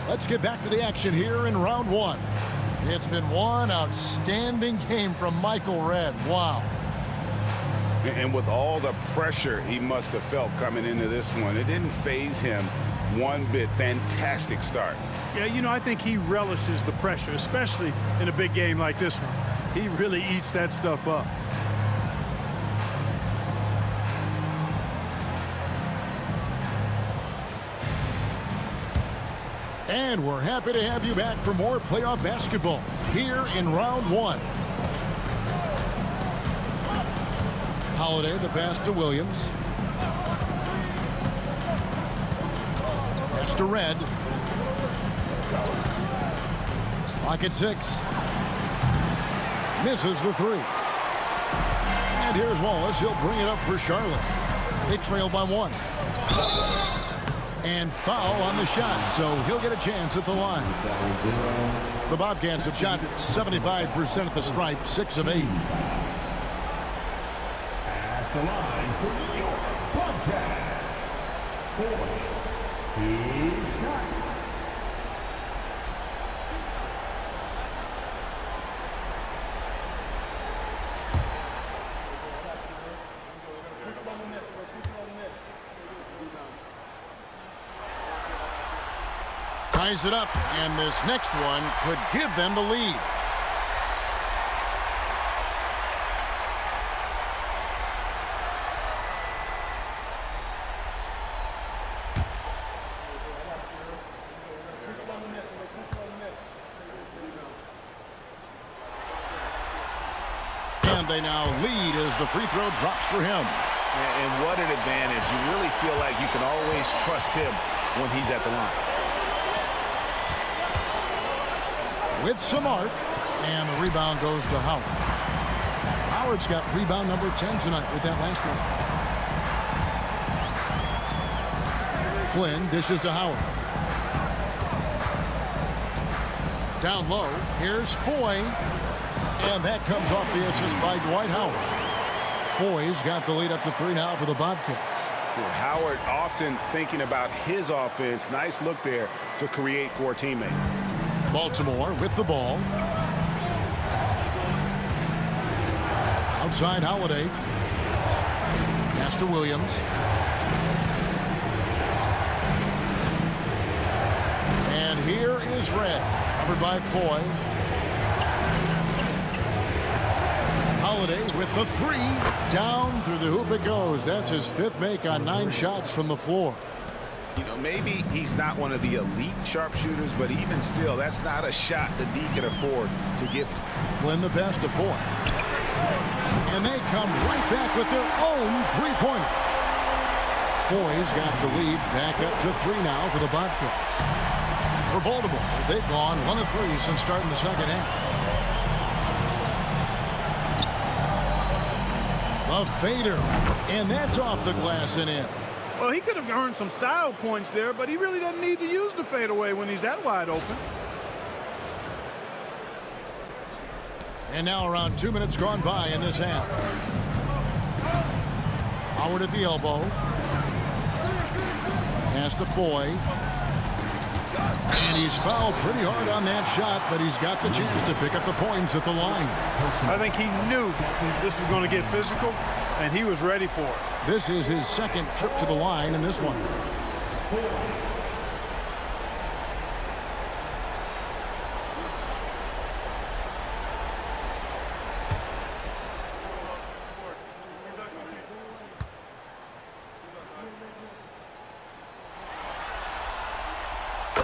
Let's get back to the action here in round one. It's been one outstanding game from Michael Redd. Wow. And with all the pressure he must have felt coming into this one, it didn't faze him one bit. Fantastic start. Yeah, you know, I think he relishes the pressure, especially in a big game like this one. He really eats that stuff up. And we're happy to have you back for more playoff basketball here in round one. Holiday, the pass to Williams. Pass to Redd. Clock at 6. Misses the 3. And here's Wallace. He'll bring it up for Charlotte. They trail by 1. And foul on the shot, so he'll get a chance at the line. The Bobcats have shot 75% at the stripe, 6 of 8. At the line for New York, Bobcats, 42 shots. Ties it up, and this next one could give them the lead. And they now lead as the free throw drops for him. And what an advantage. You really feel like you can always trust him when he's at the line. With some arc, and the rebound goes to Howard. Howard's got rebound number 10 tonight with that last one. Flynn dishes to Howard. Down low, here's Foy, and that comes off the assist by Dwight Howard. Foy's got the lead up to 3 now for the Bobcats. Howard often thinking about his offense. Nice look there to create for a teammate. Baltimore with the ball. Outside Holiday. Pass to Williams. And here is Redd. Covered by Foy. Holiday with the 3. Down through the hoop it goes. That's his 5th make on 9 shots from the floor. You know, maybe he's not one of the elite sharpshooters, but even still, that's not a shot that D can afford to give him. Flynn the pass to Foy. And they come right back with their own three-pointer. Foy's got the lead back up to 3 now for the Bobcats. For Baltimore, they've gone 1 of 3 since starting the second half. A fader, and that's off the glass and in. Well, he could have earned some style points there, but he really doesn't need to use the fadeaway when he's that wide open. And now around 2 minutes gone by in this half. Howard at the elbow. Pass to Foy. And he's fouled pretty hard on that shot, but he's got the chance to pick up the points at the line. I think he knew this was going to get physical, and he was ready for it. This is his 2nd trip to the line in this one.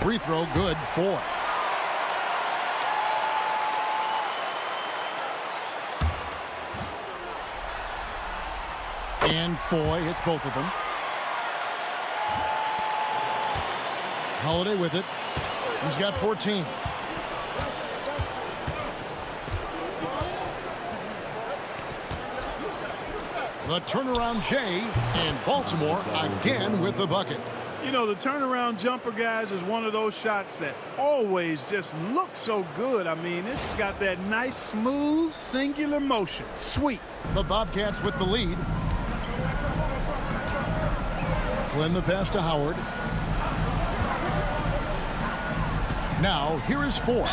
Free throw good, 4. And Foy hits both of them. Holiday with it. He's got 14. The turnaround Jay, and Baltimore again with the bucket. You know, the turnaround jumper, guys, is one of those shots that always just looks so good. I mean, it's got that nice, smooth, singular motion. Sweet. The Bobcats with the lead. Flynn the pass to Howard. Now, here is Ford. Away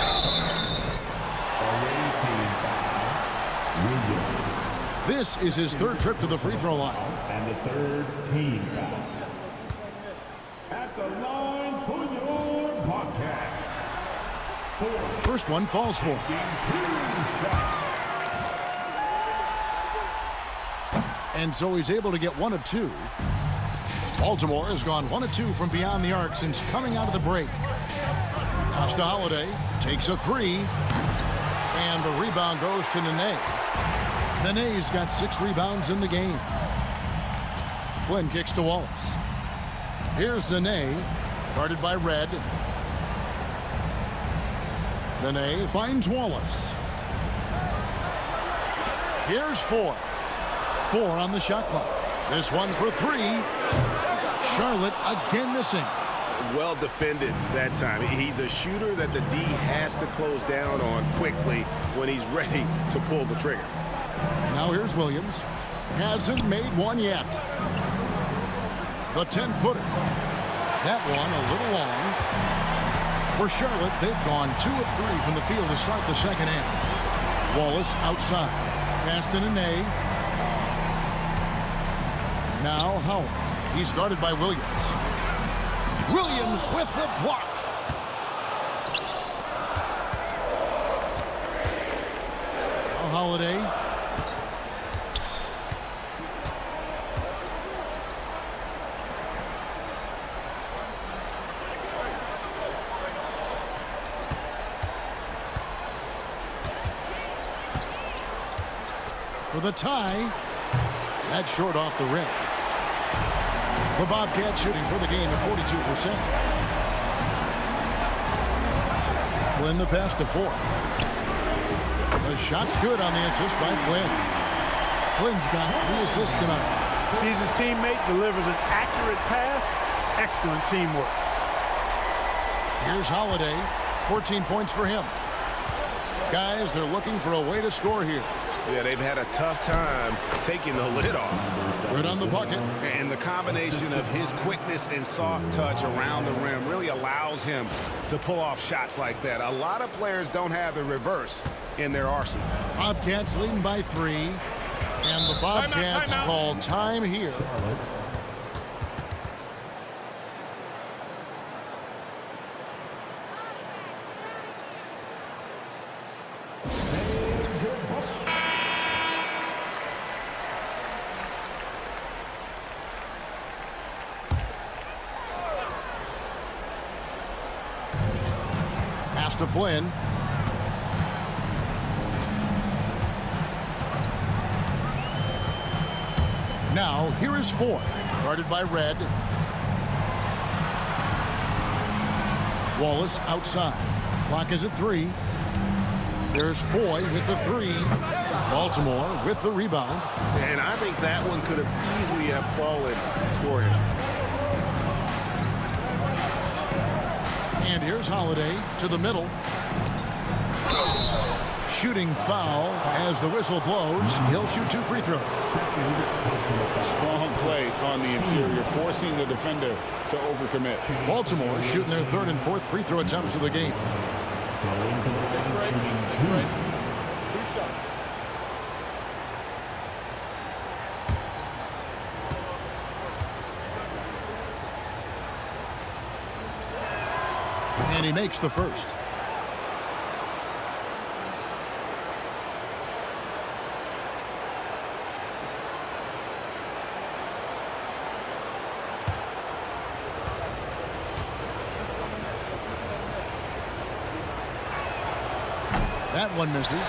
team foul. Williams. This is his third trip to the free throw line. And the third team foul. At the line for your Bobcats. First one falls for him. And so he's able to get one of two. Baltimore has gone 1 of 2 from beyond the arc since coming out of the break. Costa Holiday takes a three. And the rebound goes to Nene. Nene's got 6 rebounds in the game. Flynn kicks to Wallace. Here's Nene, guarded by Red. Nene finds Wallace. Here's Ford. 4 on the shot clock. This one for 3. Charlotte again missing. Well defended that time. He's a shooter that the D has to close down on quickly when he's ready to pull the trigger. Now here's Williams. Hasn't made one yet. The 10-footer. That one a little long. For Charlotte, they've gone 2 of 3 from the field to start the second half. Wallace outside. Pass to Nene. Now Howard. He's guarded by Williams. Williams with the block. Now Holiday. For the tie. That's short off the rim. The Bobcats shooting for the game at 42%. Flynn the pass to Ford. The shot's good on the assist by Flynn. Flynn's got 3 assists tonight. Sees his teammate, delivers an accurate pass. Excellent teamwork. Here's Holiday. 14 points for him. Guys, they're looking for a way to score here. Yeah, they've had a tough time taking the lid off. Good on the bucket. And the combination of his quickness and soft touch around the rim really allows him to pull off shots like that. A lot of players don't have the reverse in their arsenal. Bobcats leading by 3. And the Bobcats call time here. To Flynn. Now, here is Ford, guarded by Red. Wallace outside. Clock is at 3. There's Foy with the 3. Baltimore with the rebound. And I think that one could have easily have fallen for him. And here's Holiday to the middle. Shooting foul as the whistle blows. He'll shoot 2 free throws. Strong play on the interior, forcing the defender to overcommit. Baltimore shooting their 3rd and 4th free throw attempts of the game. And he makes the first. That one misses.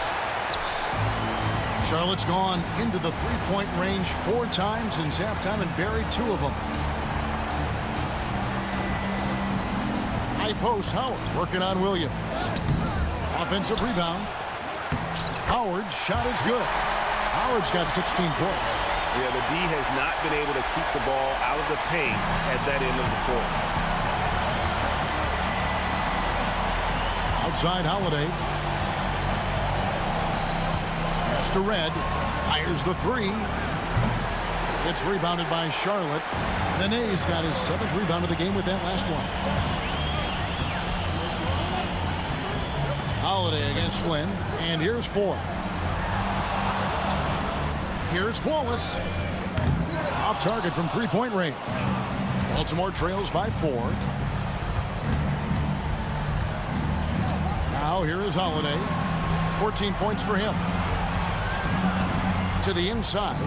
Charlotte's gone into the three-point range 4 times since halftime and buried 2 of them. High post, Howard working on Williams. Offensive rebound. Howard's shot is good. Howard's got 16 points. Yeah, the D has not been able to keep the ball out of the paint at that end of the court. Outside Holiday. Pass to Red. Fires the 3. It's rebounded by Charlotte. Nene's got his 7th rebound of the game with that last one. Holiday against Flynn. And here's Foy. Here's Wallace. Off target from three-point range. Baltimore trails by 4. Now here is Holiday. 14 points for him. To the inside.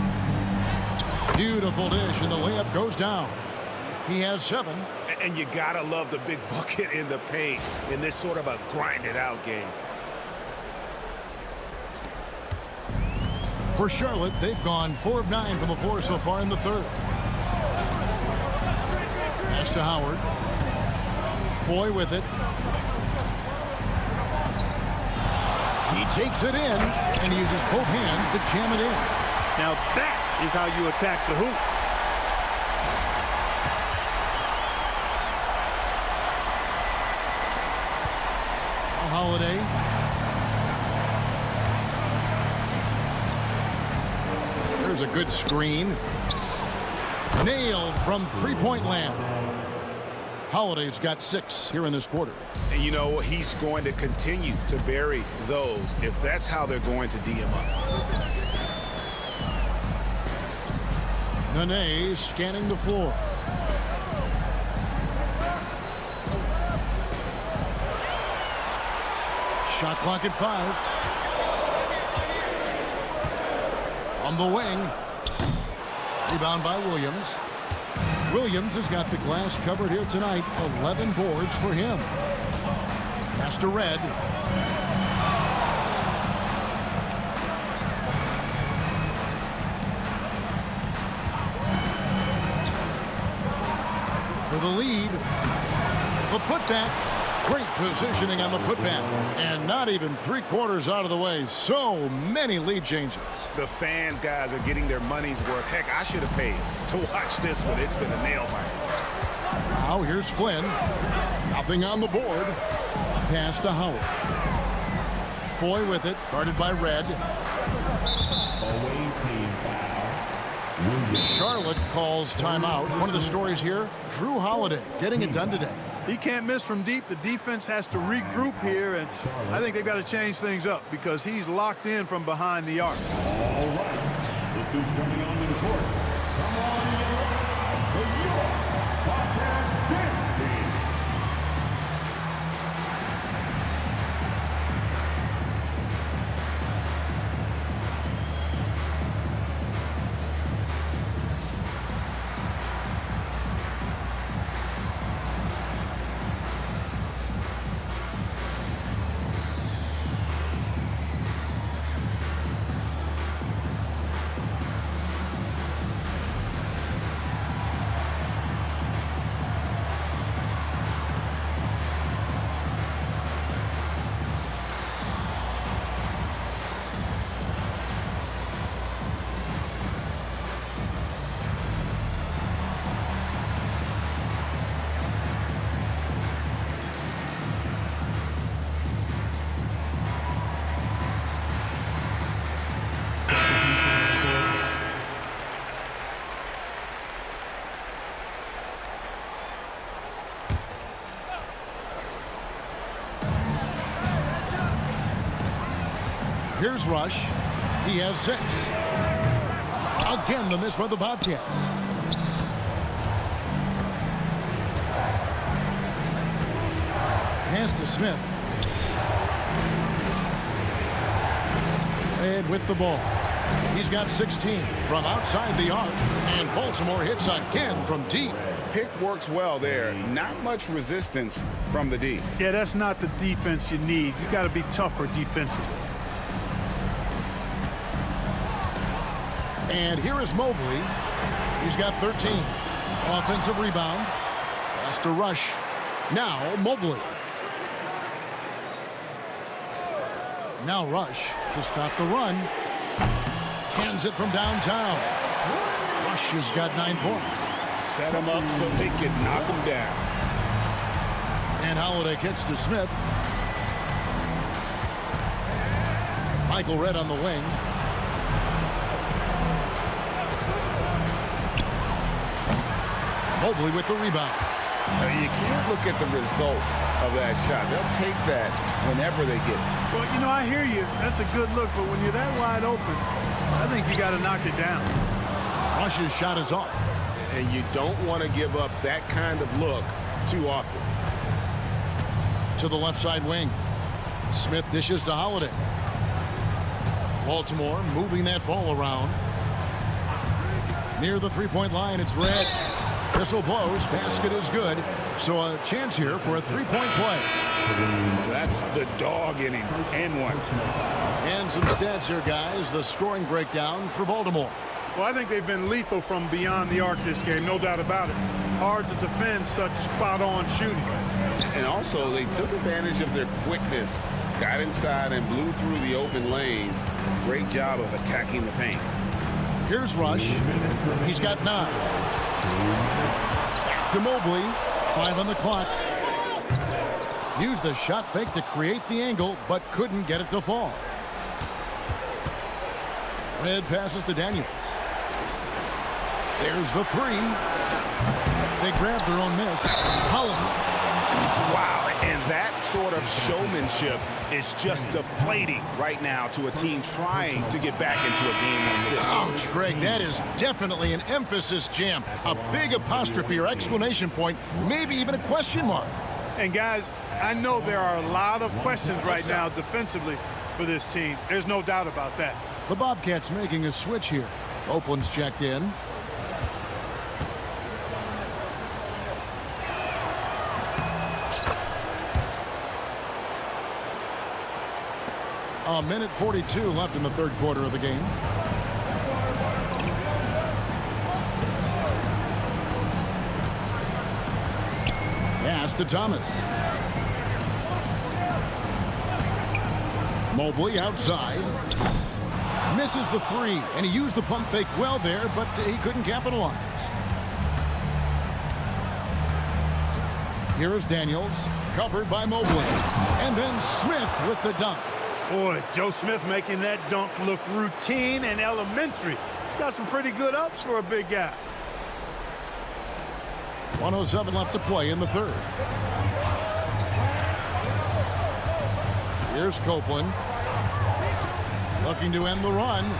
Beautiful dish, and the layup goes down. He has 7. And you gotta love the big bucket in the paint in this sort of a grinded-out game. For Charlotte, they've gone 4 of 9 from the floor so far in the third. Pass to Howard. Foy with it. He takes it in and uses both hands to jam it in. Now that is how you attack the hoop. Holiday. There's a good screen. Nailed from three-point land. Holiday's got 6 here in this quarter. And you know, he's going to continue to bury those if that's how they're going to D him up. Nene scanning the floor. Shot clock at 5. From the wing. Rebound by Williams. Williams has got the glass covered here tonight. 11 boards for him. Pass to Red. For the lead. The putback. Great positioning on the putback. And not even 3/4 out of the way. So many lead changes. The fans, guys, are getting their money's worth. Heck, I should have paid to watch this one. It's been a nail biter. Now here's Flynn. Nothing on the board. Pass to Howard. Foy with it. Guarded by Red. Charlotte calls timeout. One of the stories here, Drew Holiday getting it done today. He can't miss from deep. The defense has to regroup here, and I think they've got to change things up because he's locked in from behind the arc. All right. Look who's coming on the court. Come on, the New York Bobcats dance team. Here's Rush. He has 6. Again, the miss by the Bobcats. Pass to Smith. And with the ball. He's got 16 from outside the arc. And Baltimore hits again from deep. Pick works well there. Not much resistance from the D. Yeah, that's not the defense you need. You got to be tougher defensively. And here is Mobley. He's got 13. Offensive rebound. Pass to Rush. Now Mobley. Now Rush to stop the run. Cans it from downtown. Rush has got 9 points. Set him up so they can knock him down. And Holiday kicks to Smith. Michael Red on the wing. Mobley with the rebound. You can't look at the result of that shot. They'll take that whenever they get it. Well, you know, I hear you. That's a good look, but when you're that wide open, I think you got to knock it down. Rush's shot is off. And you don't want to give up that kind of look too often. To the left side wing. Smith dishes to Holiday. Baltimore moving that ball around. Near the three-point line, it's Red. Whistle blows. Basket is good. So a chance here for a three-point play. That's the dog inning and one. And some stats here, guys. The scoring breakdown for Baltimore. Well, I think they've been lethal from beyond the arc this game, no doubt about it. Hard to defend such spot-on shooting. And also, they took advantage of their quickness, got inside and blew through the open lanes. Great job of attacking the paint. Here's Rush. He's got 9. To Mobley. 5 on the clock. Used the shot fake to create the angle, but couldn't get it to fall. Red passes to Daniels. There's the 3. They grab their own miss. Collins. Wow, and that sort of showmanship is just deflating right now to a team trying to get back into a game like this. Ouch, Greg, that is definitely an emphasis jam. A big apostrophe or exclamation point, maybe even a question mark. And guys, I know there are a lot of questions right now defensively for this team. There's no doubt about that. The Bobcats making a switch here. Copeland's checked in. A minute 42 left in the third quarter of the game. Pass to Thomas. Mobley outside. Misses the 3, and he used the pump fake well there, but he couldn't capitalize. Here is Daniels, covered by Mobley. And then Smith with the dunk. Boy, Joe Smith making that dunk look routine and elementary. He's got some pretty good ups for a big guy. 1:07 left to play in the third. Here's Copeland. Looking to end the run.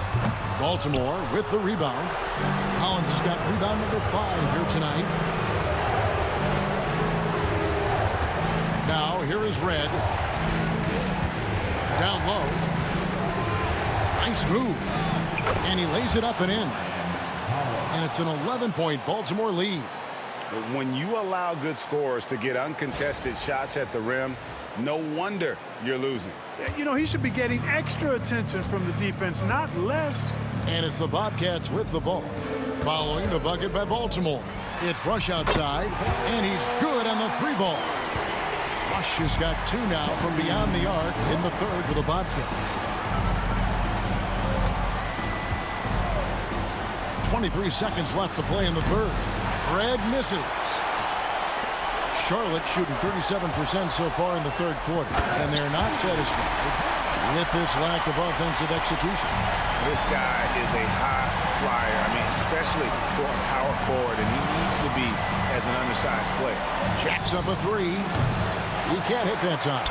Baltimore with the rebound. Collins has got rebound number 5 here tonight. Now here is Red. Down low. Nice move. And he lays it up and in. And it's an 11-point Baltimore lead. When you allow good scorers to get uncontested shots at the rim, no wonder you're losing. You know, he should be getting extra attention from the defense, not less. And it's the Bobcats with the ball. Following the bucket by Baltimore. It's Rush outside, and he's good on the 3-ball. Rush has got 2 now from beyond the arc in the third for the Bobcats. 23 seconds left to play in the third. Red misses. Charlotte shooting 37% so far in the third quarter, and they're not satisfied with this lack of offensive execution. This guy is a high flyer, I mean, especially for a power forward, and he needs to be as an undersized player. Jacks up a 3. He can't hit that time.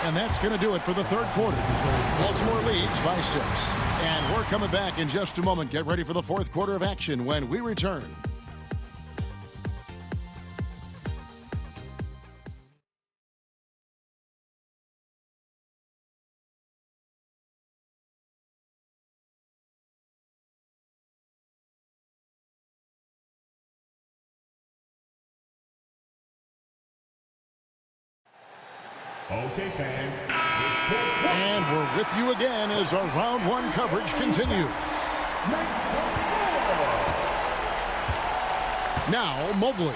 And that's going to do it for the third quarter. Baltimore leads by 6. And we're coming back in just a moment. Get ready for the fourth quarter of action when we return. Okay, fans. And we're with you again as our round 1 coverage continues. Now, Mobley.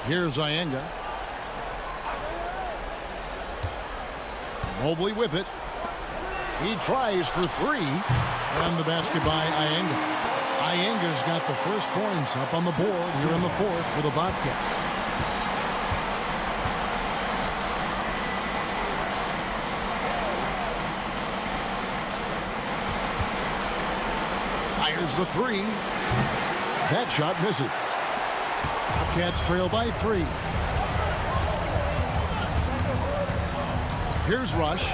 Here's Iyenga. Mobley with it. He tries for 3. And the basket by Iyenga. Iyenga's got the first points up on the board here in the fourth for the Bobcats. Here's the three. That shot misses. Bobcats trail by 3. Here's Rush.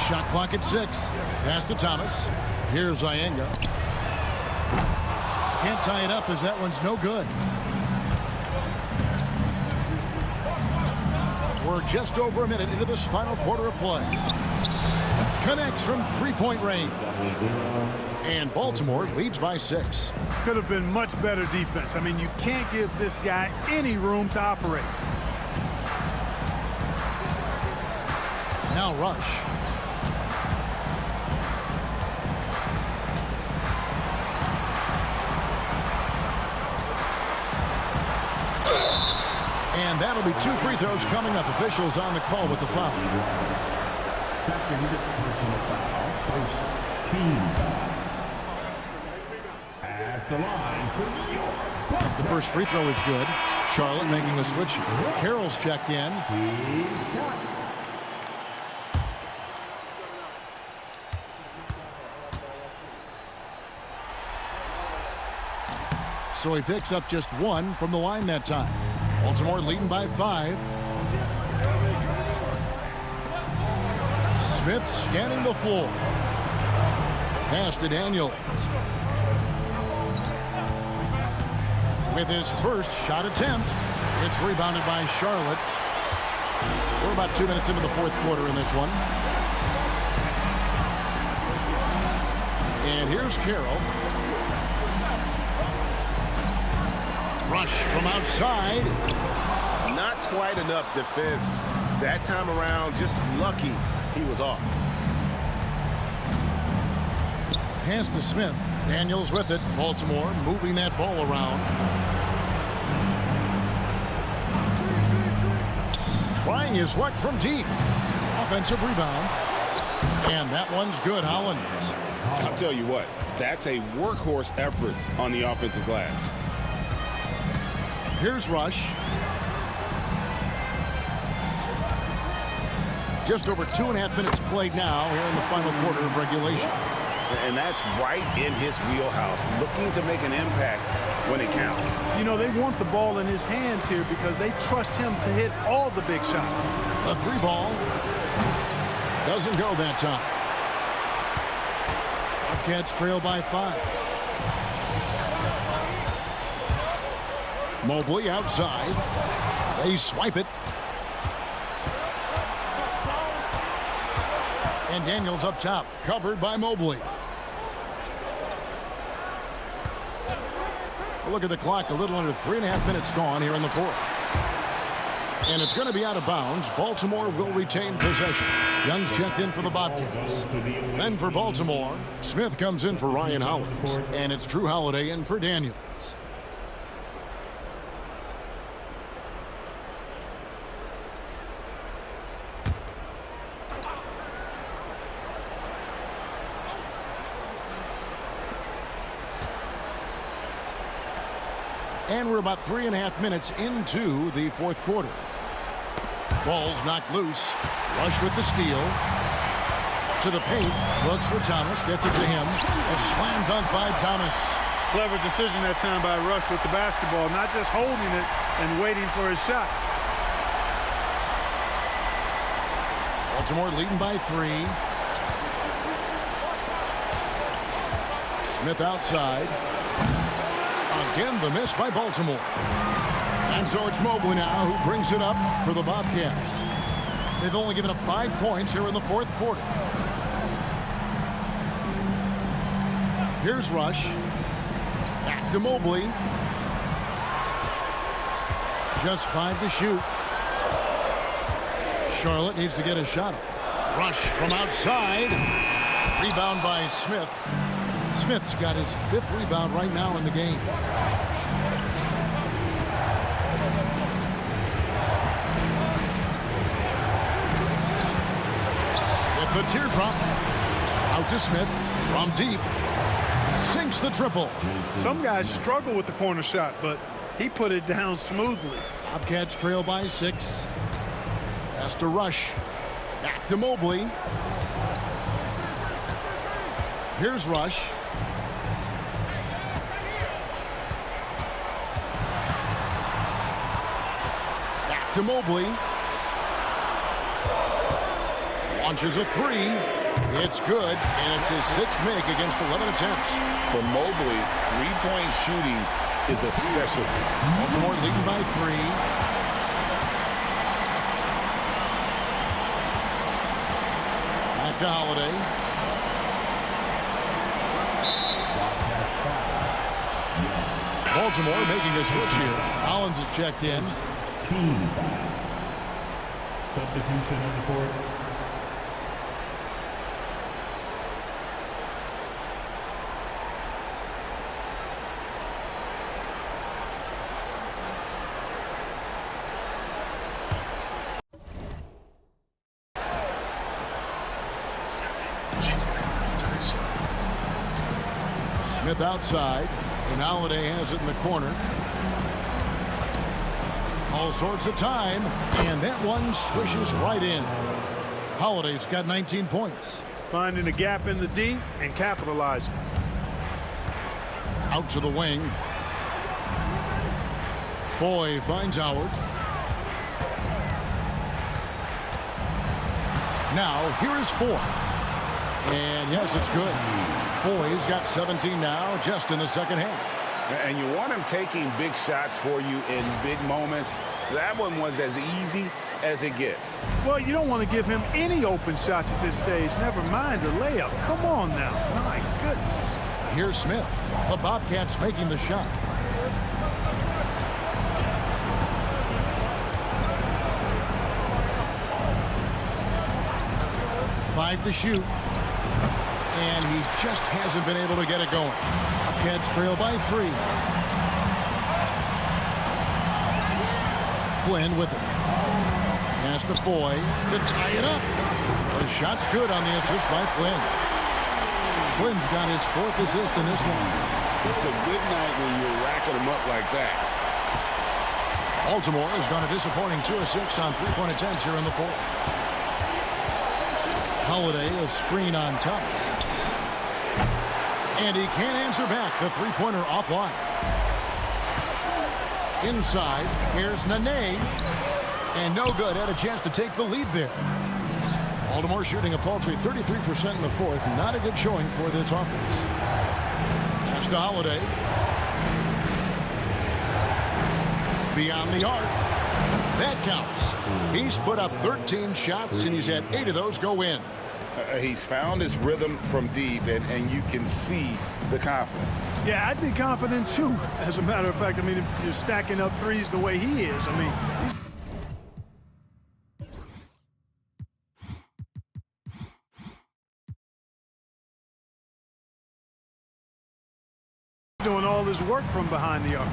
Shot clock at 6. Pass to Thomas. Here's Ienga. Can't tie it up as that one's no good. We're just over a minute into this final quarter of play. Connects from three-point range. And Baltimore leads by 6. Could have been much better defense. I mean, you can't give this guy any room to operate. Now Rush. And that'll be 2 free throws coming up. Officials on the call with the foul. Second personal foul. First team foul. At the line for New York. The first free throw is good. Charlotte making the switch. Carroll's checked in. So he picks up just 1 from the line that time. Baltimore leading by 5. Smith scanning the floor. Pass to Daniels. With his first shot attempt, it's rebounded by Charlotte. We're about 2 minutes into the fourth quarter in this one. And here's Carroll. Rush from outside. Not quite enough defense that time around. Just lucky he was off. Pass to Smith. Daniels with it. Baltimore moving that ball around. Trying his luck from deep. Offensive rebound. And that one's good, Hollins. I'll tell you what, that's a workhorse effort on the offensive glass. Here's Rush. Just over 2.5 minutes played now here in the final quarter of regulation. And that's right in his wheelhouse, looking to make an impact when it counts. You know, they want the ball in his hands here because they trust him to hit all the big shots. A 3 ball. Doesn't go that time. Bobcats trail by 5. Mobley outside. They swipe it. And Daniels up top, covered by Mobley. Look at the clock, a little under 3.5 minutes gone here in the fourth. And it's going to be out of bounds. Baltimore will retain possession. Young's checked in for the Bobcats. Then for Baltimore, Smith comes in for Ryan Hollins. And it's Drew Holiday in for Daniels. And we're about 3.5 minutes into the fourth quarter. Ball's knocked loose. Rush with the steal. To the paint. Looks for Thomas. Gets it to him. A slam dunk by Thomas. Clever decision that time by Rush with the basketball. Not just holding it and waiting for his shot. Baltimore leading by 3. Smith outside. Again, the miss by Baltimore. And so it's Mobley now who brings it up for the Bobcats. They've only given up 5 points here in the fourth quarter. Here's Rush. Back to Mobley. Just 5 to shoot. Charlotte needs to get a shot up. Rush from outside. Rebound by Smith. Smith's got his 5th rebound right now in the game. With the teardrop. Out to Smith from deep. Sinks the triple. Some guys struggle with the corner shot, but he put it down smoothly. Bobcats trail by 6. Has to rush. Back to Mobley. Here's Rush. Back to Mobley. Launches a 3. It's good, and it's his 6th make against 11 attempts. For Mobley, three-point shooting is a specialty. Baltimore leading by 3. Back to Holiday. Baltimore making a switch here. Collins is checked in. Team foul. Substitution on the court. Smith outside, and Holiday has it in the corner. All sorts of time, and that one swishes right in. Holiday's got 19 points. Finding a gap in the D and capitalizing. Out to the wing. Foy finds Howard. Now, here is Foy. And yes, it's good. Foy's got 17 now, just in the second half. And you want him taking big shots for you in big moments. That one was as easy as it gets. Well, you don't want to give him any open shots at this stage. Never mind a layup. Come on now. My goodness. Here's Smith. The Bobcats making the shot. Five to shoot. And he just hasn't been able to get it going. Bobcats trail by 3. Flynn with it. Pass to Foy to tie it up. The shot's good on the assist by Flynn. Flynn's got his 4th assist in this one. It's a good night when you're racking them up like that. Baltimore has gone a disappointing 2 of 6 on 3-point attempts here in the 4th. Holiday, a screen on Thomas. And he can't answer back. The 3-pointer offline. Inside, here's Nene. And no good. Had a chance to take the lead there. Baltimore shooting a paltry 33% in the 4th. Not a good showing for this offense. Pass to Holiday. Beyond the arc. That counts. He's put up 13 shots, and he's had 8 of those go in. He's found his rhythm from deep, and you can see the confidence. Yeah, I'd be confident too. As a matter of fact, I mean, if you're stacking up threes the way he is, I mean, he's doing all his work from behind the arc.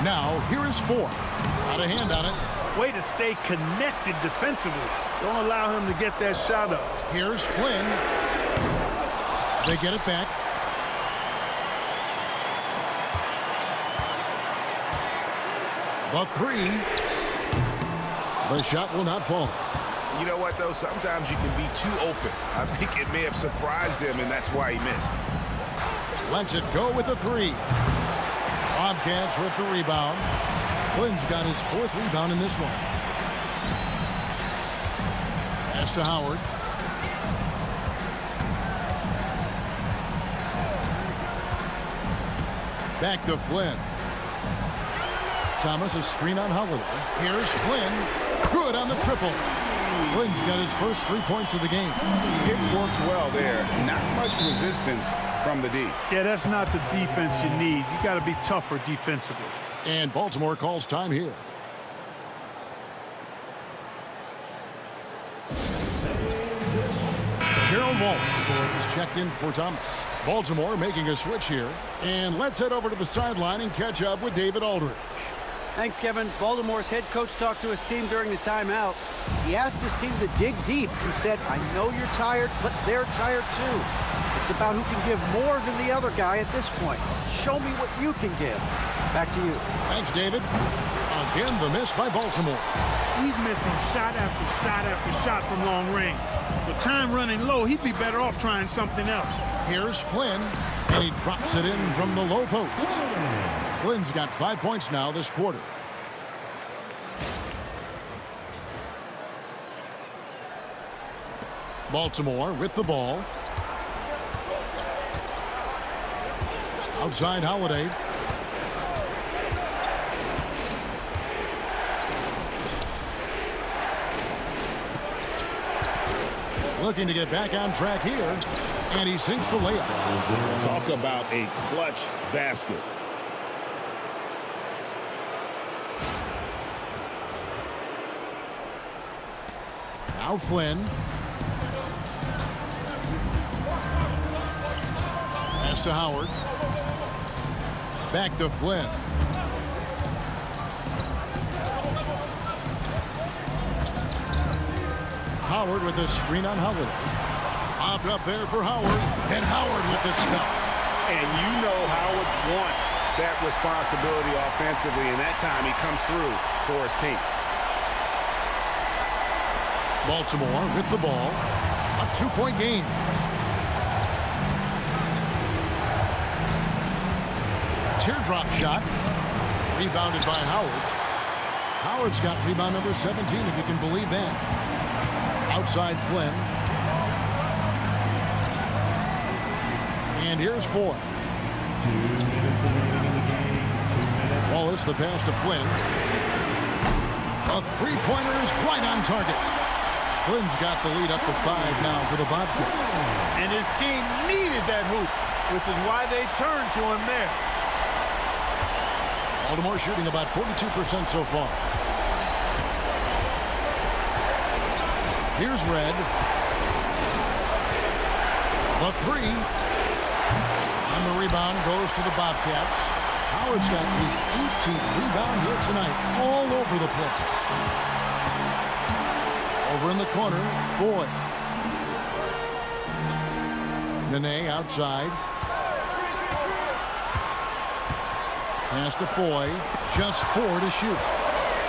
Now, here is Foy. Got a hand on it. Way to stay connected defensively. Don't allow him to get that shot up. Here's Flynn. They get it back. The 3. The shot will not fall. You know what, though? Sometimes you can be too open. I think it may have surprised him, and that's why he missed. Lets it go with the 3. Bobcats with the rebound. Flynn's got his 4th rebound in this one. Pass to Howard. Back to Flynn. Thomas, a screen on Holiday. Here's Flynn. Good on the triple. Flynn's got his first 3 points of the game. It works well there. Not much resistance from the D. Yeah, that's not the defense you need. You got to be tougher defensively. And Baltimore calls time here. Gerald Wallace is checked in for Thomas. Baltimore making a switch here. And let's head over to the sideline and catch up with David Aldridge. Thanks, Kevin. Baltimore's head coach talked to his team during the timeout. He asked his team to dig deep. He said, I know you're tired, but they're tired too. It's about who can give more than the other guy at this point. Show me what you can give. Back to you. Thanks, David. A Again, the miss by Baltimore. He's missing shot after shot after shot from long range. With time running low, he'd be better off trying something else. Here's Flynn, and he drops it in from the low post. Flynn's got 5 points now this quarter. Baltimore with the ball. Outside Holiday. Looking to get back on track here, and he sinks the layup. Talk about a clutch basket. Now Flynn. Pass to Howard. Back to Flynn. Howard with the screen on Howard. Popped up there for Howard. And Howard with the stuff. And you know Howard wants that responsibility offensively, and that time he comes through for his team. Baltimore with the ball. A 2-point game. Teardrop shot. Rebounded by Howard. Howard's got rebound number 17, if you can believe that. Outside Flynn. And here's Ford. Wallace, the pass to Flynn. A three-pointer is right on target. Flynn's got the lead up to 5 now for the Bobcats. And his team needed that hoop, which is why they turned to him there. Baltimore shooting about 42% so far. Here's Red. The three. And the rebound goes to the Bobcats. Howard's got his 18th rebound here tonight, all over the place. Over in the corner, Foy. Nene outside. Pass to Foy. Just 4 to shoot.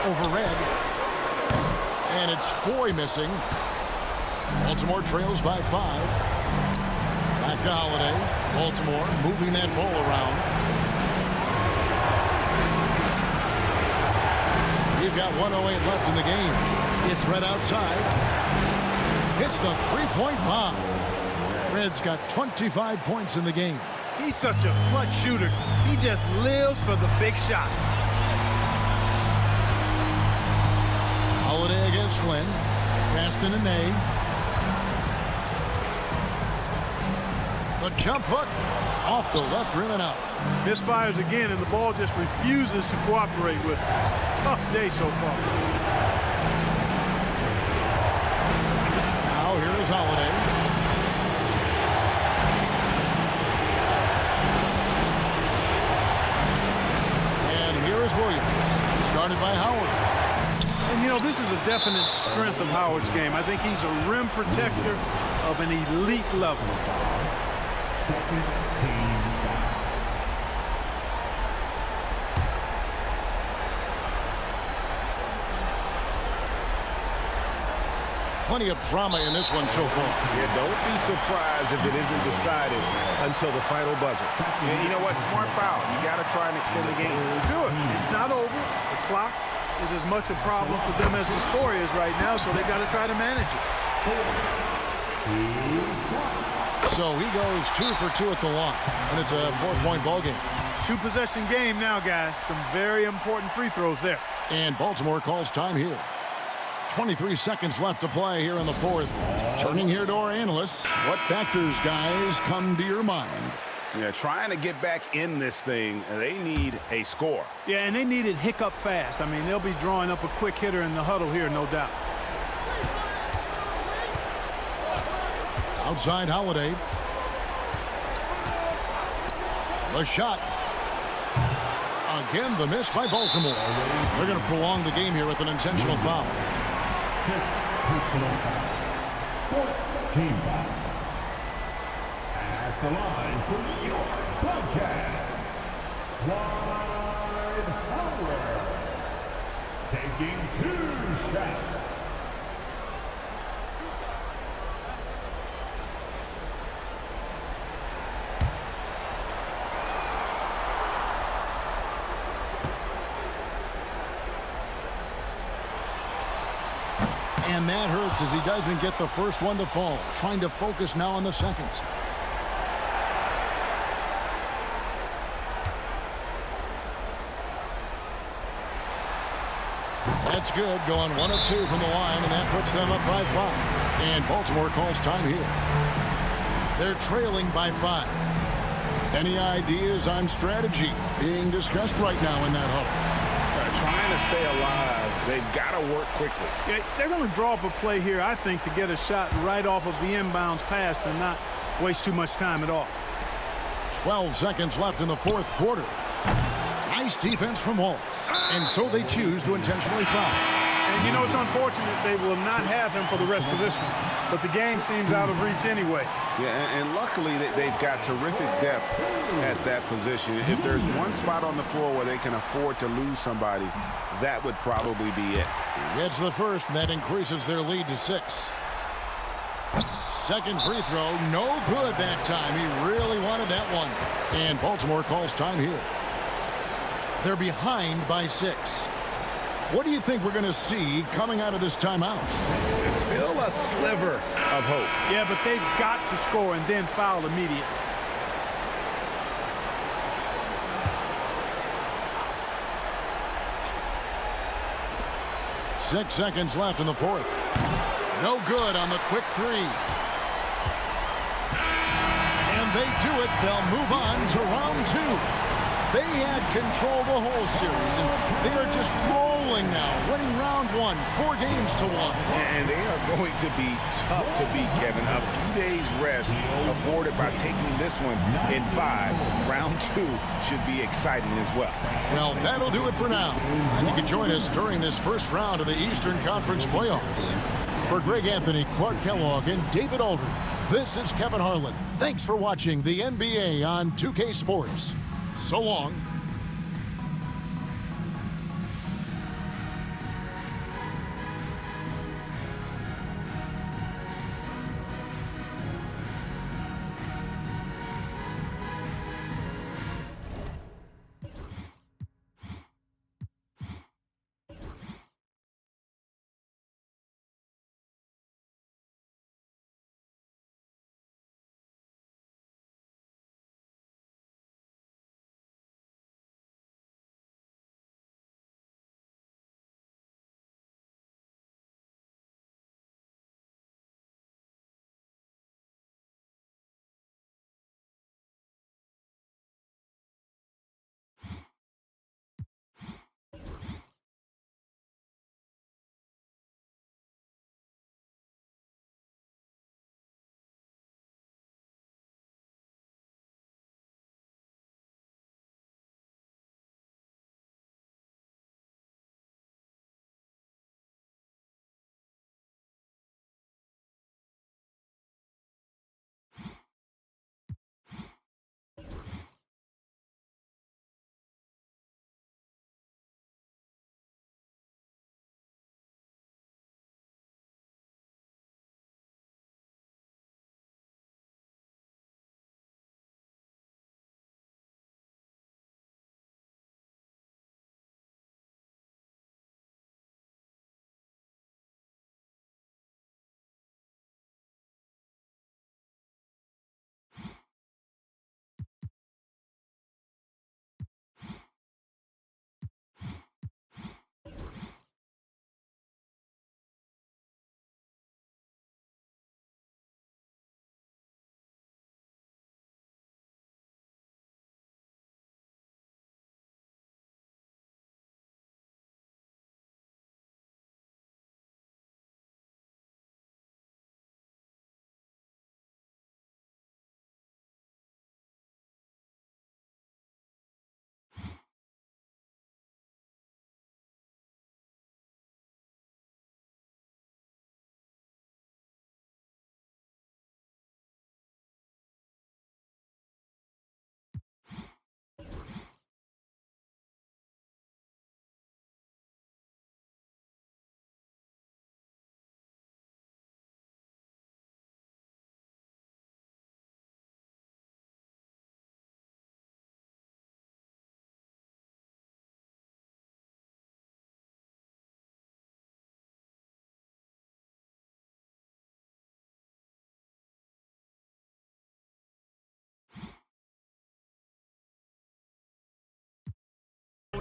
Over Red. And it's Foy missing. Baltimore trails by 5. Back to Holiday. Baltimore moving that ball around. We've got 1:08 left in the game. It's Red outside. Hits the three-point bomb. Red's got 25 points in the game. He's such a clutch shooter. He just lives for the big shot. Holiday against Flynn. Pass to Nene. The jump hook off the left rim and out. Misfires again, and the ball just refuses to cooperate with it. It's a tough day so far. Now here is Holiday. And here is Williams. Started by Howard. And, you know, this is a definite strength of Howard's game. I think he's a rim protector of an elite level. Second team foul. Plenty of drama in this one so far. Yeah, don't be surprised if it isn't decided until the final buzzer. And you know what? Smart foul. You got to try and extend the game. Do it. It's not over. The clock is as much a problem for them as the score is right now, so they've got to try to manage it. So he goes 2 for 2 at the line, and it's a 4-point ball game. 2-possession game now, guys. Some very important free throws there. And Baltimore calls time here. 23 seconds left to play here in the fourth. Turning here to our analysts. What factors, guys, come to your mind? Yeah, trying to get back in this thing, they need a score. Yeah, and they need it hiccup fast. I mean, they'll be drawing up a quick hitter in the huddle here, no doubt. Outside Holiday. The shot. Again, the miss by Baltimore. They're going to prolong the game here with an intentional foul. Personal foul. Team foul. At the line for New York Bobcats, Dwight Howard. taking 2 shots. And that hurts as he doesn't get the first one to fall. Trying to focus now on the second. That's good. Going 1 of 2 from the line, and that puts them up by 5. And Baltimore calls time here. They're trailing by 5. Any ideas on strategy being discussed right now in that huddle? Trying to stay alive. They've got to work quickly. Yeah, they're going to draw up a play here, I think, to get a shot right off of the inbounds pass to not waste too much time at all. 12 seconds left in the fourth quarter. Nice defense from Wallace. And so they choose to intentionally foul. And, you know, it's unfortunate they will not have him for the rest of this one. But the game seems out of reach anyway. Yeah, and luckily they've got terrific depth at that position. If there's one spot on the floor where they can afford to lose somebody, that would probably be it. Gets the first, and that increases their lead to 6. Second free throw, no good that time. He really wanted that one. And Baltimore calls time here. They're behind by 6. What do you think we're going to see coming out of this timeout? There's still a sliver of hope. Yeah, but they've got to score and then foul immediately. Six seconds left in the fourth. No good on the quick 3. And they do it. They'll move on to round 2. They had control the whole series, and they are just rolling now, winning round 1, 4 games to 1. And they are going to be tough to beat, Kevin. A few days rest afforded by taking this one in 5. Round 2 should be exciting as well. Well, that'll do it for now. And you can join us during this first round of the Eastern Conference playoffs. For Greg Anthony, Clark Kellogg, and David Aldridge, this is Kevin Harlan. Thanks for watching the NBA on 2K Sports. So long.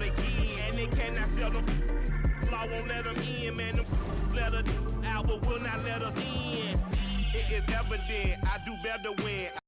they kids. And they cannot sell them. Law won't let them in, man. Them let us out, but will not let us in. It is evident I do better when